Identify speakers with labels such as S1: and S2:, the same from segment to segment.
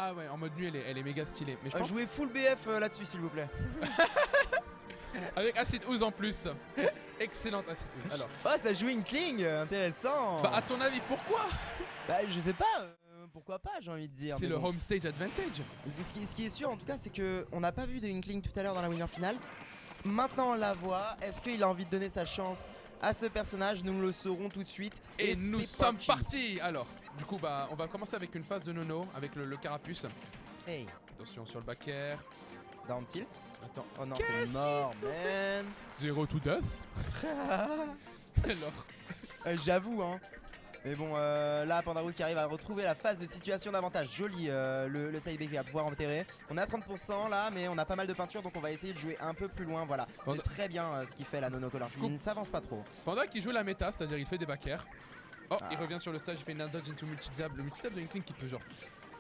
S1: Ah ouais, en mode nu, elle est méga stylée. Mais je pense
S2: jouez full BF là-dessus, s'il vous plaît.
S1: avec Acid Ooze en plus. Excellente Acid Ooze. Alors.
S2: Ah, ça joue Inkling, intéressant.
S1: Bah, à ton avis, pourquoi?
S2: Bah, je sais pas. Pourquoi pas, j'ai envie de dire.
S1: C'est le home stage advantage.
S2: Ce qui est sûr, en tout cas, c'est que on n'a pas vu de Inkling tout à l'heure dans la winner finale. Maintenant, on la voit. Est-ce qu'il a envie de donner sa chance à ce personnage? Nous le saurons tout de suite.
S1: Et nous sommes partis. Alors, du coup, bah, on va commencer avec une phase de Nono avec le carapuce.
S2: Hey.
S1: Attention sur le back air.
S2: Down tilt.
S1: Attends.
S2: Oh non, c'est mort, man.
S1: 0 to death. Alors.
S2: J'avoue, hein. Mais bon, là, Pandaroo qui arrive à retrouver la phase de situation d'avantage. Joli, le side B qui va pouvoir enterrer. On est à 30% là, mais on a pas mal de peinture, donc on va essayer de jouer un peu plus loin. Voilà, c'est très bien ce qu'il fait la Nono Colors. Il ne s'avance pas trop.
S1: Panda qui joue la méta, c'est-à-dire il fait des back air. Oh, il revient sur le stage, il fait une dodge into multi-jab. Le multi-jab de Inkling qui peut genre...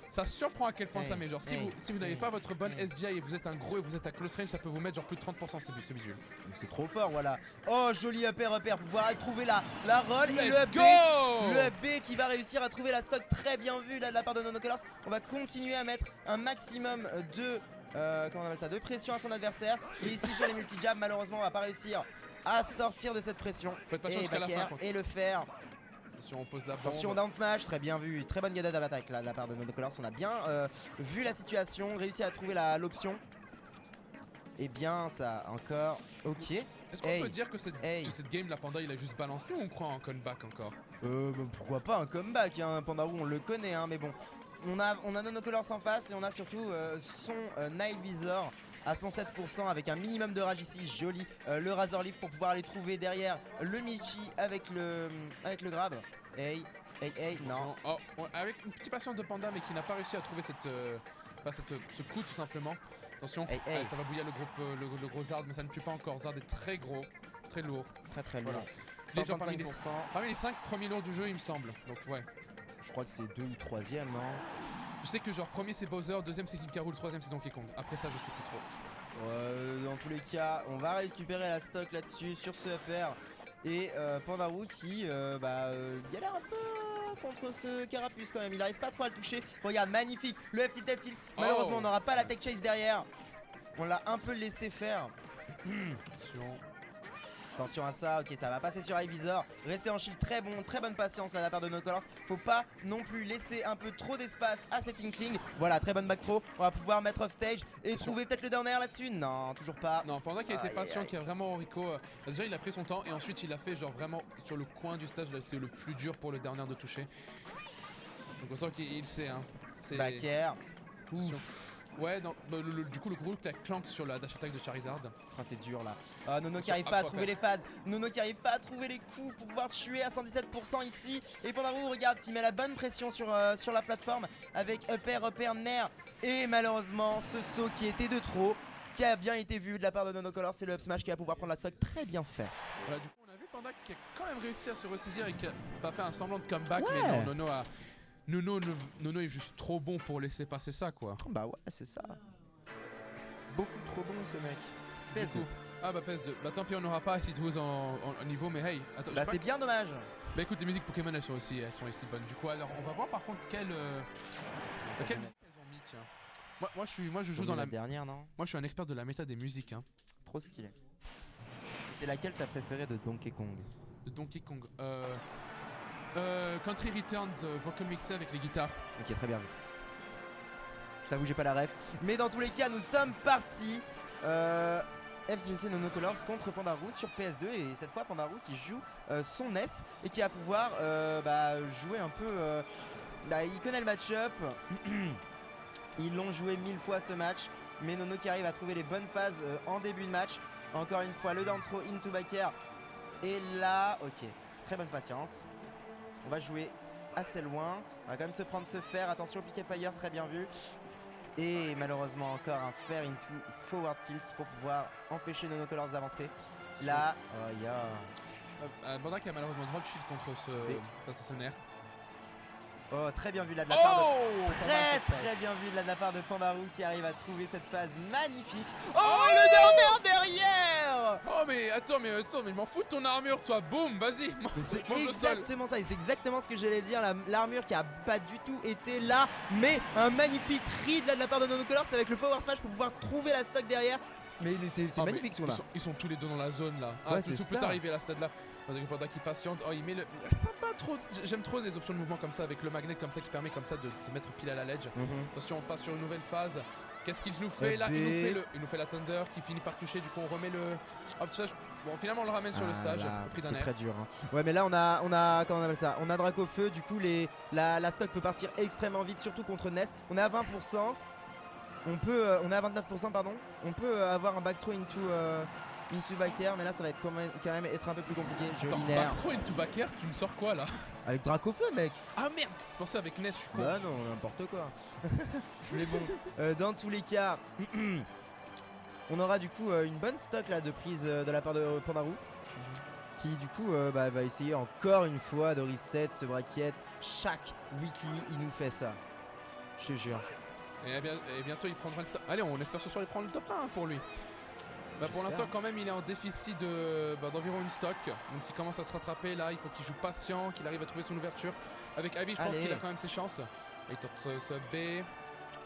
S1: Ça surprend à quel point ça met genre si vous n'avez pas votre bonne SDI et vous êtes un gros et vous êtes à close range, ça peut vous mettre genre plus de 30% ce bidule.
S2: C'est trop fort, voilà. Oh, joli upper pouvoir trouver la roll et le up B qui va réussir à trouver la stock très bien vue là de la part de Nono Colors. On va continuer à mettre un maximum de comment on appelle ça, de pression à son adversaire. Et ici sur les multi-jabs, malheureusement on va pas réussir à sortir de cette pression.
S1: Et back air
S2: et le faire.
S1: Attention, on pose la bombe.
S2: Attention, down smash, très bien vu. Très bonne gada d'attaque là de la part de Nono Colors. On a bien vu la situation, réussi à trouver l'option. Et bien ça, encore. Ok.
S1: Est-ce qu'on peut dire que cette game, la Panda, il a juste balancé ou on croit en comeback encore?
S2: Bah, pourquoi pas un comeback, hein. Pandaroo, on le connaît, hein, mais bon. On a Nono Colors en face et on a surtout son Night Visor à 107% avec un minimum de rage ici, joli. Le Razor Leaf pour pouvoir aller trouver derrière le Michi avec le grab. Hey, non.
S1: Oh, avec une petite patience de Panda mais qui n'a pas réussi à trouver ce coup tout simplement. Attention, ça va bouillir le gros Zard mais ça ne tue pas encore. Zard est très gros, très lourd.
S2: Très lourd.
S1: Voilà.
S2: 135%.
S1: Parmi les 5 premiers lourds du jeu il me semble. Donc ouais.
S2: Je crois que c'est 2 ou 3ème, non?
S1: Je sais que genre premier c'est Bowser, deuxième c'est Kid Karoo, le troisième c'est Donkey Kong. Après ça je sais plus trop.
S2: Dans tous les cas, on va récupérer la stock là-dessus sur ce upper. Et Pandaroo qui galère un peu contre ce carapuce quand même. Il n'arrive pas trop à le toucher. Regarde, magnifique. Le F-Tilt, F-Tilt. Malheureusement, on n'aura pas la tech chase derrière. On l'a un peu laissé faire. Attention à ça, ok, ça va passer sur Ivisor. Restez en shield, très bonne patience là de la part de Nono Colors. Faut pas non plus laisser un peu trop d'espace à cet Inkling. Voilà, très bonne back throw. On va pouvoir mettre off stage et trouver peut-être le down air là-dessus. Non, toujours pas.
S1: Non, Panda qui a été patient, qui a vraiment Rico. Déjà, il a pris son temps et ensuite il a fait genre vraiment sur le coin du stage. C'est le plus dur pour le down air de toucher. Donc on sent qu'il sait, hein.
S2: Back air.
S1: Ouais, non, du coup le gros look la clank sur la dash attack de Charizard.
S2: Ah, c'est dur là. Nono qui arrive pas à trouver les phases. Nono qui arrive pas à trouver les coups pour pouvoir tuer à 117% ici. Et Pandaroo, regarde, qui met la bonne pression sur la plateforme avec upper, nair. Et malheureusement, ce saut qui était de trop, qui a bien été vu de la part de Nono Colors, c'est le up smash qui va pouvoir prendre la stock très bien fait.
S1: Voilà, du coup on a vu Panda qui a quand même réussi à se ressaisir et qui a pas fait un semblant de comeback, mais non, Nono est juste trop bon pour laisser passer ça quoi.
S2: Bah ouais, c'est ça. Beaucoup trop bon ce mec. PS2.
S1: Ah bah PS2. Bah tant pis, on n'aura pas Acid Ooze en niveau, mais hey, attends.
S2: Bah c'est bien dommage.
S1: Bah écoute, les musiques Pokémon elles sont aussi bonnes. Du coup, alors on va voir par contre quelle musique elles ont mis, tiens. Moi je joue dans la
S2: dernière, non?
S1: Moi je suis un expert de la méta des musiques, hein.
S2: Trop stylé. C'est laquelle t'as préférée de Donkey Kong?
S1: De Donkey Kong. Country Returns vocal mixé avec les guitares.
S2: Ok, très bien vu. J'avoue, j'ai pas la ref. Mais dans tous les cas, nous sommes partis. FGC Nono Colors contre Pandaroo sur PS2. Et cette fois, Pandaroo qui joue son NES et qui va pouvoir jouer un peu. Il connaît le match-up. Ils l'ont joué 1000 fois ce match. Mais Nono qui arrive à trouver les bonnes phases en début de match. Encore une fois, le down throw into back air. Et là, ok, très bonne patience. On va jouer assez loin. On va quand même se prendre ce fer. Attention, piqué fire, très bien vu. Et malheureusement, encore un fer into forward tilt pour pouvoir empêcher Nono Colors d'avancer. Là,
S1: Panda qui a malheureusement drop shield contre ce nerf.
S2: Oh, très bien vu là de la part de...
S1: Oh,
S2: Très bien vu de la part de Pandarou qui arrive à trouver cette phase magnifique. Oh, le down air derrière.
S1: Oh mais attends, mais je m'en fous de ton armure toi, boum, vas-y,
S2: C'est
S1: mange le sol.
S2: exactement ça, et c'est exactement ce que j'allais dire, l'armure qui a pas du tout été là, mais un magnifique read là de la part de Nonocolor, c'est avec le Power Smash pour pouvoir trouver la stock derrière. Mais c'est magnifique ce qu'on a.
S1: Ils sont tous les deux dans la zone là.
S2: Ouais,
S1: tout peut arriver à la stade là. Panda qui patiente. Oh, il met le. Sympa trop. J'aime trop les options de mouvement comme ça avec le magnet comme ça qui permet comme ça de se mettre pile à la ledge. Attention, on passe sur une nouvelle phase. Qu'est-ce qu'il nous fait là? Il nous fait la Thunder qui finit par toucher. Du coup, on remet le. Bon, finalement, on le ramène sur le stage. Au prix d'un air.
S2: C'est très dur. Hein. Ouais, mais là, on a. Comment on appelle ça? On a Dracofeu. Du coup, la stock peut partir extrêmement vite, surtout contre Ness. On est à 20%. On est à 29%, pardon. On peut avoir un back throw into back air, mais là ça va être quand même être un peu plus compliqué. Joli nerf.
S1: Back throw into back air, tu me sors quoi là?
S2: Avec Dracofeu, mec.
S1: Ah merde, je pensais avec Ness, je suis con.
S2: Bah non, n'importe quoi. Mais bon, dans tous les cas, on aura du coup une bonne stock là de prise de la part de Pandarou. Qui du coup va essayer encore une fois de reset ce bracket. Chaque weekly, il nous fait ça. Je te jure.
S1: Et bientôt il prendra le top. Allez, on espère ce soir il prend le top 1 pour lui. Pour l'instant quand même il est en déficit d'environ une stock. Même s'il commence à se rattraper là, il faut qu'il joue patient, qu'il arrive à trouver son ouverture. Avec Ivy je pense qu'il a quand même ses chances. Et il tente ce B.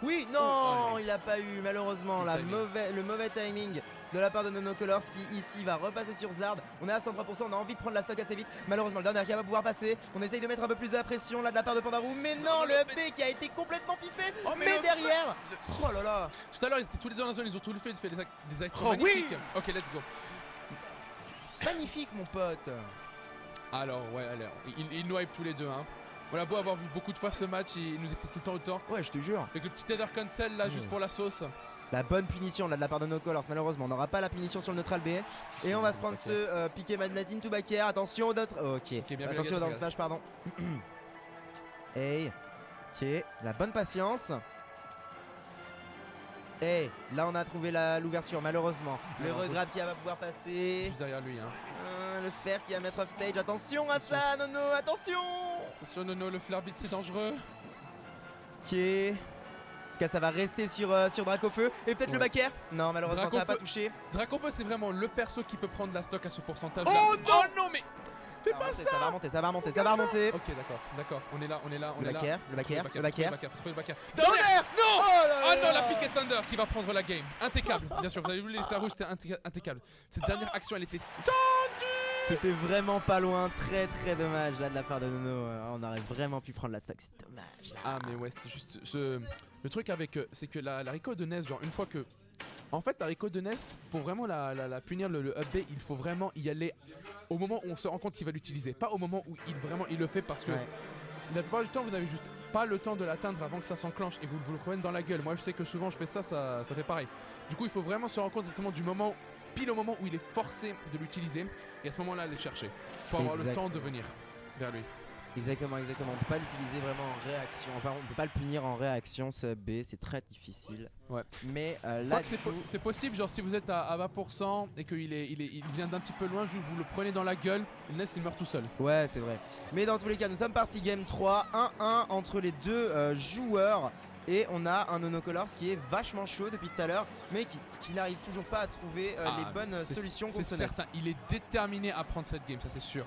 S2: Oui, non, il a pas eu malheureusement le mauvais timing de la part de Nonocolors qui ici va repasser sur Zard. On est à 103%, on a envie de prendre la stock assez vite. Malheureusement le dernier qui va pouvoir passer. On essaye de mettre un peu plus de la pression là de la part de Pandarou. Mais non, le FB qui a été complètement piffé. Mais derrière, oh là là.
S1: Tout à l'heure ils étaient tous les deux dans la zone, ils ont tous fait des actions magnifiques. Ok, let's go.
S2: Magnifique mon pote.
S1: Alors ouais, allez, ils nous hype tous les deux hein. On a beau avoir vu beaucoup de fois ce match, il nous excite tout le temps autant.
S2: Ouais, je te jure.
S1: Avec le petit tether cancel là, juste pour la sauce.
S2: La bonne punition là de la part de Nonocolors. Malheureusement, on n'aura pas la punition sur le neutral B. Et on va se prendre ce piqué Madnet into back air. Attention au attention au down smash, pardon. Hey. Ok, la bonne patience. Et là on a trouvé l'ouverture malheureusement. Le regrab qui va pouvoir passer.
S1: Juste derrière lui hein.
S2: Le fer qui va mettre off stage. Attention à ça Nono, attention.
S1: Attention Nono, le flare beat c'est dangereux.
S2: Ok. En tout cas ça va rester sur Dracofeu. Et peut-être le back air. Non malheureusement ça va pas toucher.
S1: Dracofeu c'est vraiment le perso qui peut prendre la stock à ce pourcentage là.
S2: Oh non,
S1: non mais fais pas ça.
S2: Ça va remonter.
S1: Ok d'accord, on est là.
S2: Le back air.
S1: Faut trouver le back air.
S2: Tonnerre.
S1: Non.
S2: Oh
S1: non, la Picket Thunder qui va prendre la game. Impeccable, bien sûr, vous avez vu les éclats rouges, c'était impeccable. Cette dernière action elle était tendue.
S2: C'était vraiment pas loin, très dommage là de la part de Nono. On aurait vraiment pu prendre la stock, c'est dommage.
S1: Ah mais ouais, c'était juste le truc avec c'est que la Rico de Ness, genre une fois que en fait la Rico de Ness, pour vraiment la punir le up B, il faut vraiment y aller au moment où on se rend compte qu'il va l'utiliser, pas au moment où il le fait parce que la plupart du temps vous n'avez juste pas le temps de l'atteindre avant que ça s'enclenche et vous le prenez dans la gueule. Moi je sais que souvent je fais ça fait pareil. Du coup il faut vraiment se rendre compte exactement du moment, pile au moment où il est forcé de l'utiliser et à ce moment là aller chercher pour avoir le temps de venir vers lui.
S2: Exactement, on peut pas l'utiliser vraiment en réaction, enfin on peut pas le punir en réaction ce B, c'est très difficile.
S1: Ouais.
S2: Mais là
S1: c'est possible, genre si vous êtes à 20% et qu'il vient d'un petit peu loin, vous le prenez dans la gueule, le Ness il meurt tout seul.
S2: Ouais c'est vrai. Mais dans tous les cas nous sommes partis game 3, 1-1 entre les deux joueurs. Et on a un Nonocolors qui est vachement chaud depuis tout à l'heure, mais qui n'arrive toujours pas à trouver les bonnes solutions contre ce Ness.
S1: C'est certain, il est déterminé à prendre cette game, ça c'est sûr.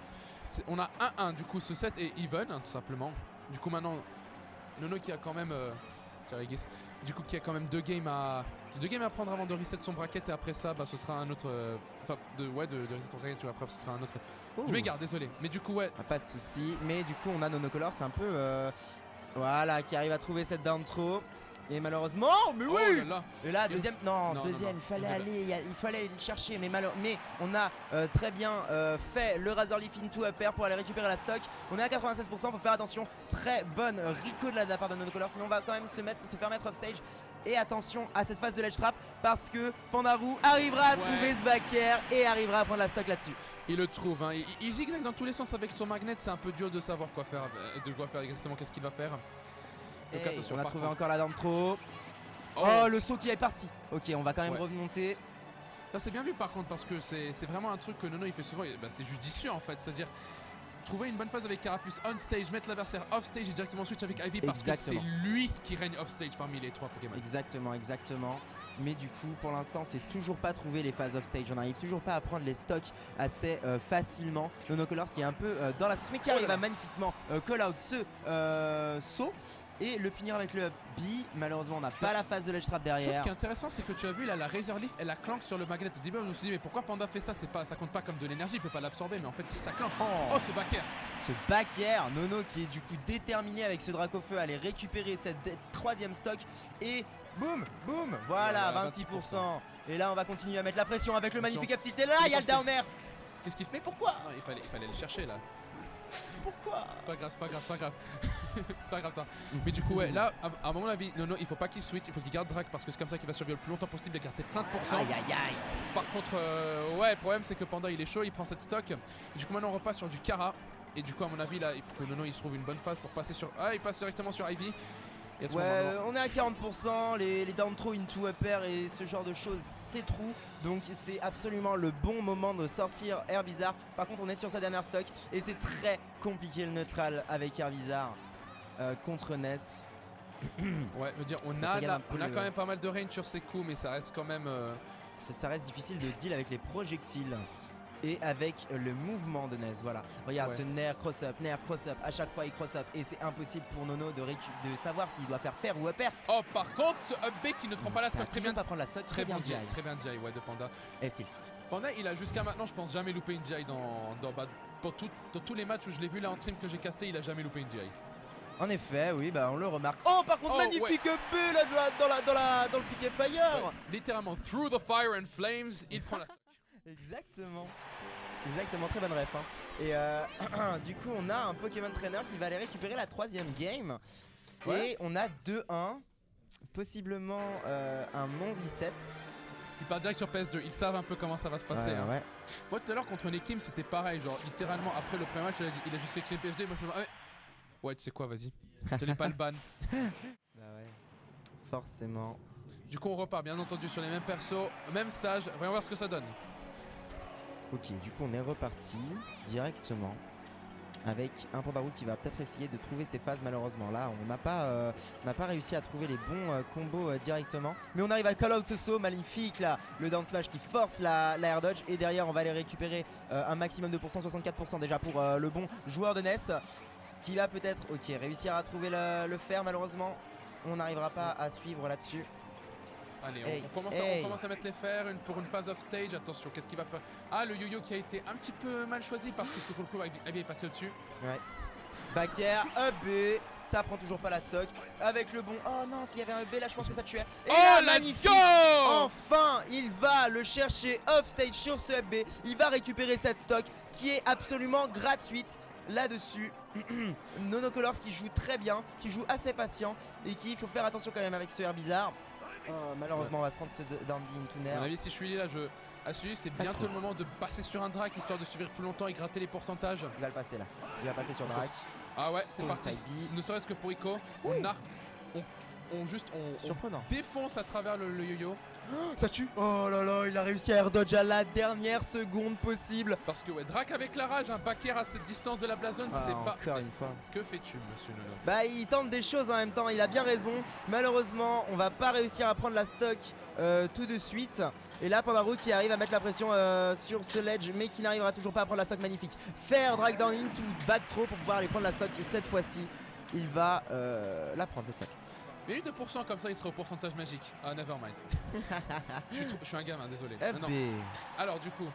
S1: On a 1-1, du coup ce set est even, hein, tout simplement. Du coup maintenant, Nono qui a quand même... du coup qui a quand même deux games à prendre avant de reset son bracket et après ça ce sera un autre... Enfin de reset son bracket, après ce sera un autre... Je m'égare, désolé, mais du coup ouais...
S2: Pas de soucis, mais du coup on a Nonocolors, c'est un peu... Voilà, qui arrive à trouver cette down throw. Et malheureusement, mais oui.
S1: Oh là là.
S2: Et là, deuxième, deuxième, il fallait aller le chercher, mais on a très bien fait le Razor Leaf into upper pour aller récupérer la stock. On est à 96%, faut faire attention. Très bonne Rico de la part de Nonocolors, mais on va quand même se faire mettre off stage. Et attention à cette phase de ledge trap parce que Pandarou arrivera à trouver ce back air et arrivera à prendre la stock là-dessus.
S1: Il le trouve, hein. Il zigzague dans tous les sens avec son magnet, c'est un peu dur de savoir quoi faire, exactement qu'est-ce qu'il va faire. Donc attention,
S2: on a trouvé encore la down throw. Le saut qui est parti. Ok, on va quand même remonter.
S1: Ça c'est bien vu par contre parce que c'est vraiment un truc que Nono il fait souvent, c'est judicieux en fait, c'est-à-dire trouver une bonne phase avec Carapuce on stage, mettre l'adversaire off stage et directement switch avec Ivy parce que c'est lui qui règne off stage parmi les 3 Pokémon.
S2: Exactement. Mais du coup, pour l'instant, c'est toujours pas trouvé les phases off stage. On n'arrive toujours pas à prendre les stocks assez facilement. Nonocolors qui est un peu dans la sauce, mais qui arrive à magnifiquement call out ce saut et le punir avec le B. Malheureusement, on n'a pas la phase de ledge trap derrière.
S1: Ce qui est intéressant, c'est que tu as vu là la Razor Leaf, elle a clank sur le magnet. Au début, on se dit, mais pourquoi Panda fait ça? Ça compte pas comme de l'énergie, il peut pas l'absorber. Mais en fait, si ça clank. Oh, ce back air.
S2: Ce back air, Nono qui est du coup déterminé avec ce Dracofeu à aller récupérer cette 3ème stock. Et boum, voilà, 26%. Et là, on va continuer à mettre la pression avec le magnifique up tilt. Et là, il y a le down air.
S1: Qu'est-ce qu'il fait?
S2: Mais pourquoi?
S1: Non, il fallait le chercher là.
S2: Pourquoi?
S1: C'est pas grave. C'est pas grave ça. Mais du coup, ouais, là, à mon avis, Nono, il faut pas qu'il switch, il faut qu'il garde Drake parce que c'est comme ça qu'il va survivre le plus longtemps possible et garder plein de pourcents.
S2: Aïe.
S1: Par contre, ouais, le problème c'est que Panda il est chaud, il prend cette stock. Et du coup, maintenant on repasse sur du Kara. Et du coup, à mon avis, là, il faut que Nono il se trouve une bonne phase pour passer sur. Ah, il passe directement sur Ivy.
S2: Ouais, on est à 40%, les down throw into upper et ce genre de choses, c'est true. Donc c'est absolument le bon moment de sortir Herbizarre. Par contre, on est sur sa dernière stock et c'est très compliqué le neutral avec Herbizarre contre Ness.
S1: Ouais, veut dire, on a quand même pas mal de range sur ses coups, mais ça reste quand même.
S2: Ça reste difficile de deal avec les projectiles. Et avec le mouvement de Ness, voilà. Regarde ce Nair cross-up, à chaque fois il cross-up. Et c'est impossible pour Nono de savoir s'il doit faire ou upper.
S1: Oh, par contre, ce up B qui ne prend pas la stock,
S2: très bien. Pas prendre la stock,
S1: très bien DI, ouais, de Panda.
S2: F-tilt.
S1: Panda, il a jusqu'à maintenant, je pense, jamais loupé une DI dans tous les matchs où je l'ai vu là en stream que j'ai casté, il a jamais loupé une DI.
S2: En effet, oui, bah on le remarque. Oh, par contre, magnifique B là, dans le piquet fire.
S1: Ouais, littéralement, through the fire and flames, il prend la stock.
S2: Exactement, très bonne ref. Hein. Et du coup, on a un Pokémon Trainer qui va aller récupérer la 3ème game. Ouais. Et on a 2-1. Possiblement un non-reset.
S1: Il part direct sur PS2, ils savent un peu comment ça va se passer. Ouais. Moi tout à l'heure contre Nekim c'était pareil, genre littéralement après le premier match il a juste sélectionné PS2 et moi je me dis ouais tu sais quoi, vas-y, j'allais pas le ban.
S2: Bah ouais, forcément.
S1: Du coup on repart bien entendu sur les mêmes persos, même stage, voyons voir ce que ça donne.
S2: Ok, du coup on est reparti directement avec un Pandarou qui va peut-être essayer de trouver ses phases. Malheureusement là on n'a pas réussi à trouver les bons combos directement. Mais on arrive à call out ce saut magnifique là, le down smash qui force la air dodge. Et derrière on va aller récupérer un maximum de pourcents, 64% déjà pour le bon joueur de Ness. Qui va peut-être réussir à trouver le fer. Malheureusement on n'arrivera pas à suivre là-dessus.
S1: Allez, on commence à mettre les fers pour une phase off stage. Attention, qu'est-ce qu'il va faire? Ah, le yo-yo qui a été un petit peu mal choisi parce que c'est pour le coup, Ivy est passé au-dessus.
S2: Ouais. Back air, up B, ça prend toujours pas la stock. Avec le bon. Oh non, s'il y avait un B là, je pense que ça tuait. Et
S1: là,
S2: magnifique. Enfin, il va le chercher off stage sur ce up B. Il va récupérer cette stock qui est absolument gratuite. Là-dessus, Nonocolors qui joue très bien, qui joue assez patient et qui, il faut faire attention quand même avec ce Herbizarre. Malheureusement on va se prendre ce down B into Nair.
S1: À mon avis si je suis là, c'est bientôt le moment de passer sur un Drake histoire de suivre plus longtemps et gratter les pourcentages.
S2: Il va le passer là, il va passer sur Drake.
S1: Ah ouais, c'est parti, ne serait-ce que pour Ico, on défonce à travers le yo-yo.
S2: Ça tue. Oh là là, il a réussi à air dodge à la dernière seconde possible.
S1: Parce que ouais, Drake avec la rage, un back air à cette distance de la blazone, c'est pas...
S2: Encore une fois.
S1: Que fais-tu monsieur Nono?
S2: Bah il tente des choses en même temps, il a bien raison. Malheureusement, on va pas réussir à prendre la stock tout de suite. Et là Pandarou qui arrive à mettre la pression sur ce ledge, mais qui n'arrivera toujours pas à prendre la stock magnifique. Faire drag down into back throw pour pouvoir aller prendre la stock. Et cette fois-ci, il va la prendre cette stock.
S1: Mais lui 2% comme ça il sera au pourcentage magique. Ah nevermind. je suis un gamin, désolé. Non. Alors du coup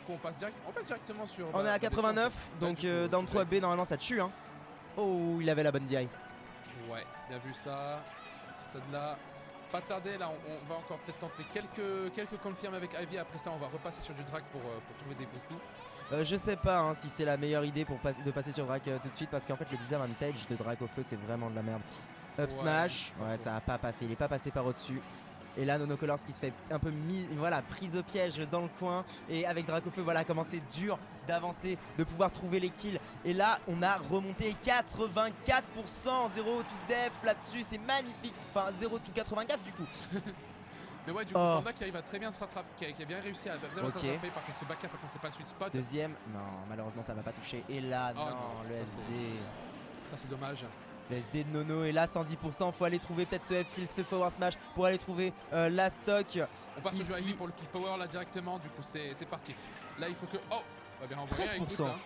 S1: on passe directement sur...
S2: On est à 89, donc dans le 3B normalement ça tue hein. Oh il avait la bonne DI.
S1: Ouais, bien vu ça. Stade là. Pas tarder là, on va encore peut-être tenter quelques confirmes avec Ivy. Après ça on va repasser sur du drag pour trouver des bons coups.
S2: Je sais pas hein, si c'est la meilleure idée de passer sur drag tout de suite parce qu'en fait le disadvantage de drag au feu c'est vraiment de la merde. Up smash, ouais ça a pas passé, il est pas passé par au-dessus. Et là Nonocolors qui se fait un peu prise au piège dans le coin. Et avec Dracofeu voilà comment c'est dur d'avancer, de pouvoir trouver les kills. Et là on a remonté 84%, 0 to def là-dessus, c'est magnifique. Enfin 0 to 84 du coup.
S1: Mais ouais, du coup, Panda qui arrive à très bien se rattraper, qui a bien réussi à vraiment se rattraper. Par contre, ce backer, par contre, c'est pas le sweet spot.
S2: Deuxième, non, malheureusement, ça va pas toucher. Et là, non, le SD.
S1: Ça, c'est dommage.
S2: Le SD de Nono est là, 110%. Faut aller trouver peut-être ce F-Tilt, ce forward smash pour aller trouver la stock.
S1: On passe
S2: ici.
S1: au jeu pour le kill power là directement. Du coup, c'est parti. Là, il faut que. Oh, on va bien renvoyer
S2: 13%.
S1: avec Boot, hein.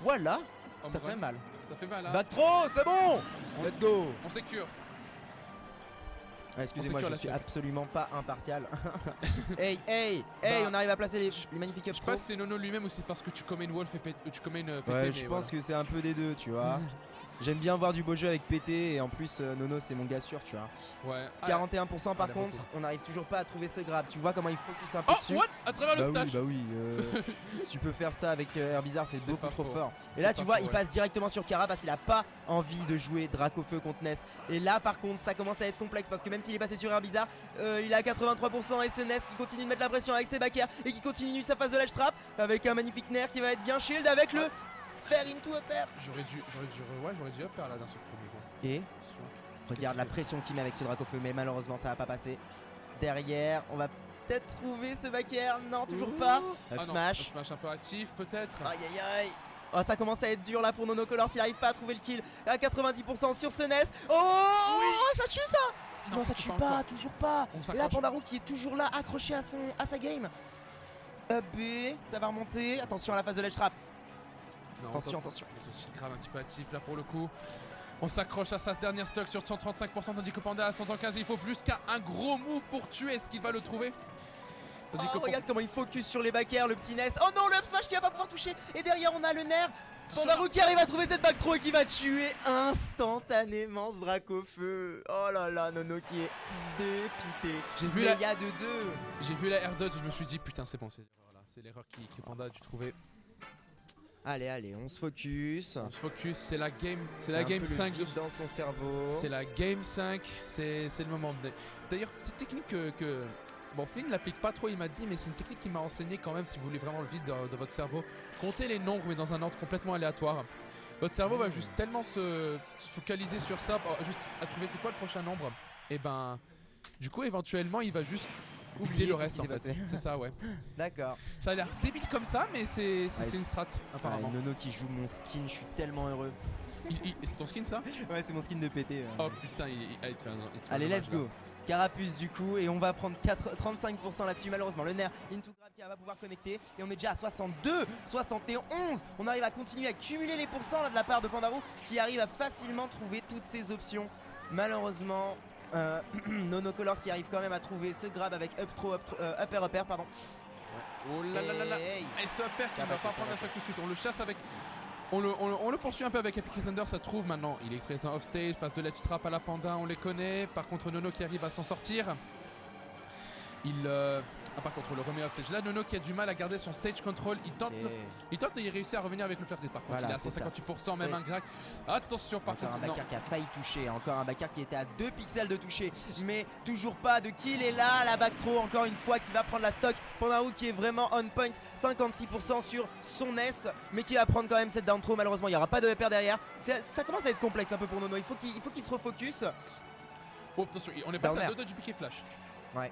S2: Voilà,
S1: Oh,
S2: ça fait mal.
S1: Ça fait mal. Hein.
S2: Back throw, c'est bon. Let's go.
S1: On sécure.
S2: Excusez-moi, je suis absolument pas impartial. Hey, on arrive à placer les magnifiques up
S1: throw. Je sais pas si c'est Nono lui-même ou c'est parce que tu commets une wolf et tu commets une PT.
S2: Ouais, je pense que c'est un peu des deux, tu vois. J'aime bien voir du beau jeu avec PT et en plus Nono c'est mon gars sûr, tu vois.
S1: Ouais.
S2: 41% par contre, on n'arrive toujours pas à trouver ce grab. Tu vois comment il focus un peu dessus.
S1: Oh what, à travers le stage.
S2: Bah oui, si tu peux faire ça avec Herbizarre, c'est beaucoup trop fort. Et là tu vois, il passe directement sur Kara parce qu'il a pas envie de jouer Dracofeu contre Ness. Et là par contre, ça commence à être complexe parce que même s'il est passé sur Herbizarre, il a 83% et ce Ness qui continue de mettre la pression avec ses backers et qui continue sa phase de ledge trap avec un magnifique Nair qui va être bien shield avec le faire into upper.
S1: J'aurais dû upper là d'un seul coup.
S2: Et regarde la pression qu'il met avec ce Dracofeu, mais malheureusement ça va pas passer. Derrière, on va peut-être trouver ce backer. Non, toujours pas. Up smash.
S1: Up smash impératif peut-être.
S2: Aïe aïe aïe. Oh, ça commence à être dur là pour Nonocolor s'il arrive pas à trouver le kill à 90% sur ce Ness. Oh, ça tue ça. Non, ça tue pas, toujours pas. Et là Pandarou qui est toujours là accroché à sa game. Up B, ça va remonter. Attention à la phase de ledge trap.
S1: Non,
S2: attention.
S1: Grave un petit peu hâtif là pour le coup. On s'accroche à sa dernière stock sur 135% tandis que Panda à 115. Il faut plus qu'un gros move pour tuer. Est-ce qu'il va le trouver?
S2: Regarde comment il focus sur les backers, le petit Ness. Oh non, le up smash qui va pas pouvoir toucher. Et derrière on a le Nair. Pandarou qui arrive à trouver cette back throw et qui va tuer instantanément ce Dracofeu. Oh là là, Nono qui est dépité. J'ai vu la de 2.
S1: J'ai vu la air dodge et je me suis dit putain c'est bon, c'est l'erreur là. C'est l'erreur que Panda a dû trouver.
S2: Allez, on se focus.
S1: C'est la game 5.
S2: Dans son cerveau.
S1: C'est la game 5, c'est le moment. D'ailleurs, petite technique que bon, Flynn ne l'applique pas trop, il m'a dit, mais c'est une technique qu'il m'a enseigné quand même si vous voulez vraiment le vide de votre cerveau. Comptez les nombres, mais dans un ordre complètement aléatoire. Votre cerveau va juste tellement se focaliser sur ça, juste à trouver c'est quoi le prochain nombre. Et ben, du coup, éventuellement, il va juste oublier le reste en fait. C'est ça, ouais.
S2: D'accord.
S1: Ça a l'air débile comme ça, mais c'est une strat apparemment.
S2: Nono qui joue mon skin, je suis tellement heureux.
S1: C'est ton skin ça?
S2: Ouais, c'est mon skin de PT.
S1: Oh putain,
S2: allez, let's go. Carapuce du coup, et on va prendre 35% là-dessus. Malheureusement, le Nair into grab qui va pouvoir connecter. Et on est déjà à 62, 71. On arrive à continuer à cumuler les pourcents là de la part de Pandarou qui arrive à facilement trouver toutes ses options. Malheureusement, Nonocolors qui arrive quand même à trouver ce grab avec upper, pardon.
S1: Ouais. Oh là là là là. Et ce upper qui ne va pas prendre la stock tout de suite. On le chasse avec. On le poursuit un peu avec Epic Thunder, ça trouve maintenant. Il est présent off stage, face de ledge trap à la Panda, on les connaît. Par contre, Nono qui arrive à s'en sortir. Par contre, le remet off stage. Là, Nono qui a du mal à garder son stage control. Il tente et il réussit à revenir avec le flash. Par contre, il est à 158%, même un crack. Attention, par contre.
S2: Encore un backer qui a failli toucher. Encore un backer qui était à 2 pixels de toucher. Mais toujours pas de kill. Et là, la back throw, encore une fois, qui va prendre la stock. Pandarou qui est vraiment on point. 56% sur son S. Mais qui va prendre quand même cette down throw. Malheureusement, il n'y aura pas de upper derrière. Ça commence à être complexe un peu pour Nono. Il faut qu'il se refocus.
S1: Oh, attention, on est passé à 2 du piqué flash. Ouais.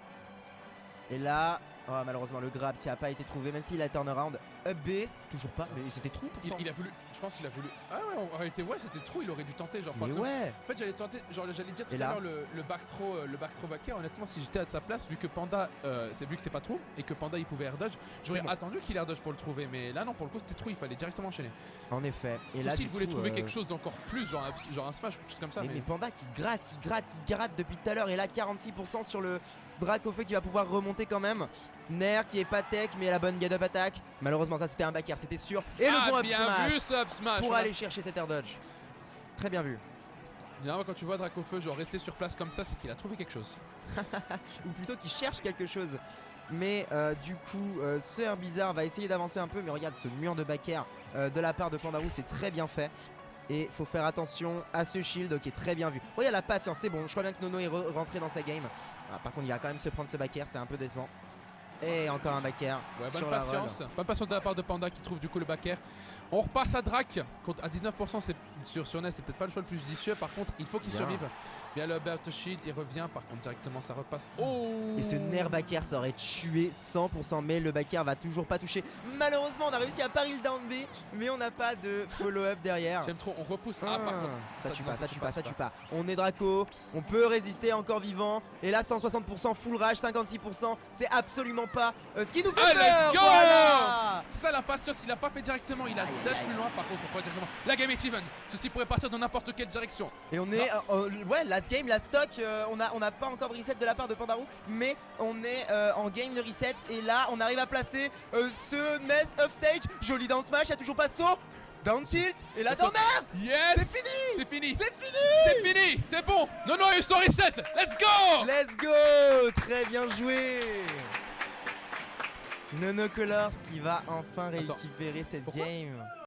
S2: Et là, malheureusement le grab qui a pas été trouvé, même s'il a turnaround. Up B, toujours pas, mais c'était trou pourtant.
S1: Il a voulu, je pense qu'il a voulu. Ah ouais, en réalité ouais c'était trou, il aurait dû tenter genre.
S2: Mais ouais.
S1: En fait j'allais tenter, genre j'allais dire tout à l'heure le back throw backer. Honnêtement si j'étais à sa place, vu que Panda, vu que c'est pas trou et que Panda il pouvait air dodge, j'aurais attendu qu'il air dodge pour le trouver, mais là non pour le coup c'était trou, il fallait directement enchaîner.
S2: En effet. Et là
S1: s'il voulait trouver quelque chose d'encore plus, genre un smash, quelque chose comme ça.
S2: Mais Panda qui gratte depuis tout à l'heure, et là 46% sur le Dracofeu qui va pouvoir remonter quand même. Nair qui est pas tech mais la bonne get up attack. Malheureusement ça c'était un backer, c'était sûr. Et le bon up smash,
S1: vu, ce up smash
S2: pour aller chercher cet air dodge. Très bien vu.
S1: Généralement quand tu vois Dracofeu genre rester sur place comme ça, c'est qu'il a trouvé quelque chose.
S2: Ou plutôt qu'il cherche quelque chose. Mais du coup ce Herbizarre va essayer d'avancer un peu. Mais regarde ce mur de backer de la part de Pandarou, c'est très bien fait. Et faut faire attention à ce shield qui est très bien vu. Oh, il y a la patience, c'est bon. Je crois bien que Nono est rentré dans sa game. Par contre il va quand même se prendre ce backer, c'est un peu décevant. Et encore un backer.
S1: Ouais, bonne patience. Bonne patience de la part de Panda qui trouve du coup le backer. On repasse à Drac. À 19%, c'est sur NES, c'est peut-être pas le choix le plus judicieux. Par contre, il faut qu'il survive. Via le Battle Shield, il revient. Par contre, directement, ça repasse. Oh!
S2: Et ce nerf backer, ça aurait tué 100%. Mais le backer va toujours pas toucher. Malheureusement, on a réussi à parier le down B. Mais on n'a pas de follow-up derrière.
S1: J'aime trop, on repousse. Ah, par contre.
S2: Ça tue pas, ça tue pas, ça tue pas. On est Draco. On peut résister encore vivant. Et là, 160%, full rage, 56%. C'est absolument pas ce qui nous fait peur.
S1: Let's go!
S2: Voilà.
S1: C'est ça la patience, il a pas fait directement, il a dash plus loin. Par contre, on peut directement. La game est even. Ceci pourrait partir dans n'importe quelle direction.
S2: Et on est, ouais, last game, last stock. On n'a pas encore de reset de la part de Pandarou, mais on est en game de reset. Et là, on arrive à placer ce Ness off stage. Joli down smash, il n'y a toujours pas de saut. Down tilt, et là, down air.
S1: Yes!
S2: C'est fini!
S1: C'est fini!
S2: C'est fini!
S1: C'est fini! C'est bon! Non, non, il se reset! Let's go!
S2: Let's go! Très bien joué! Nono Colors qui va enfin récupérer cette game.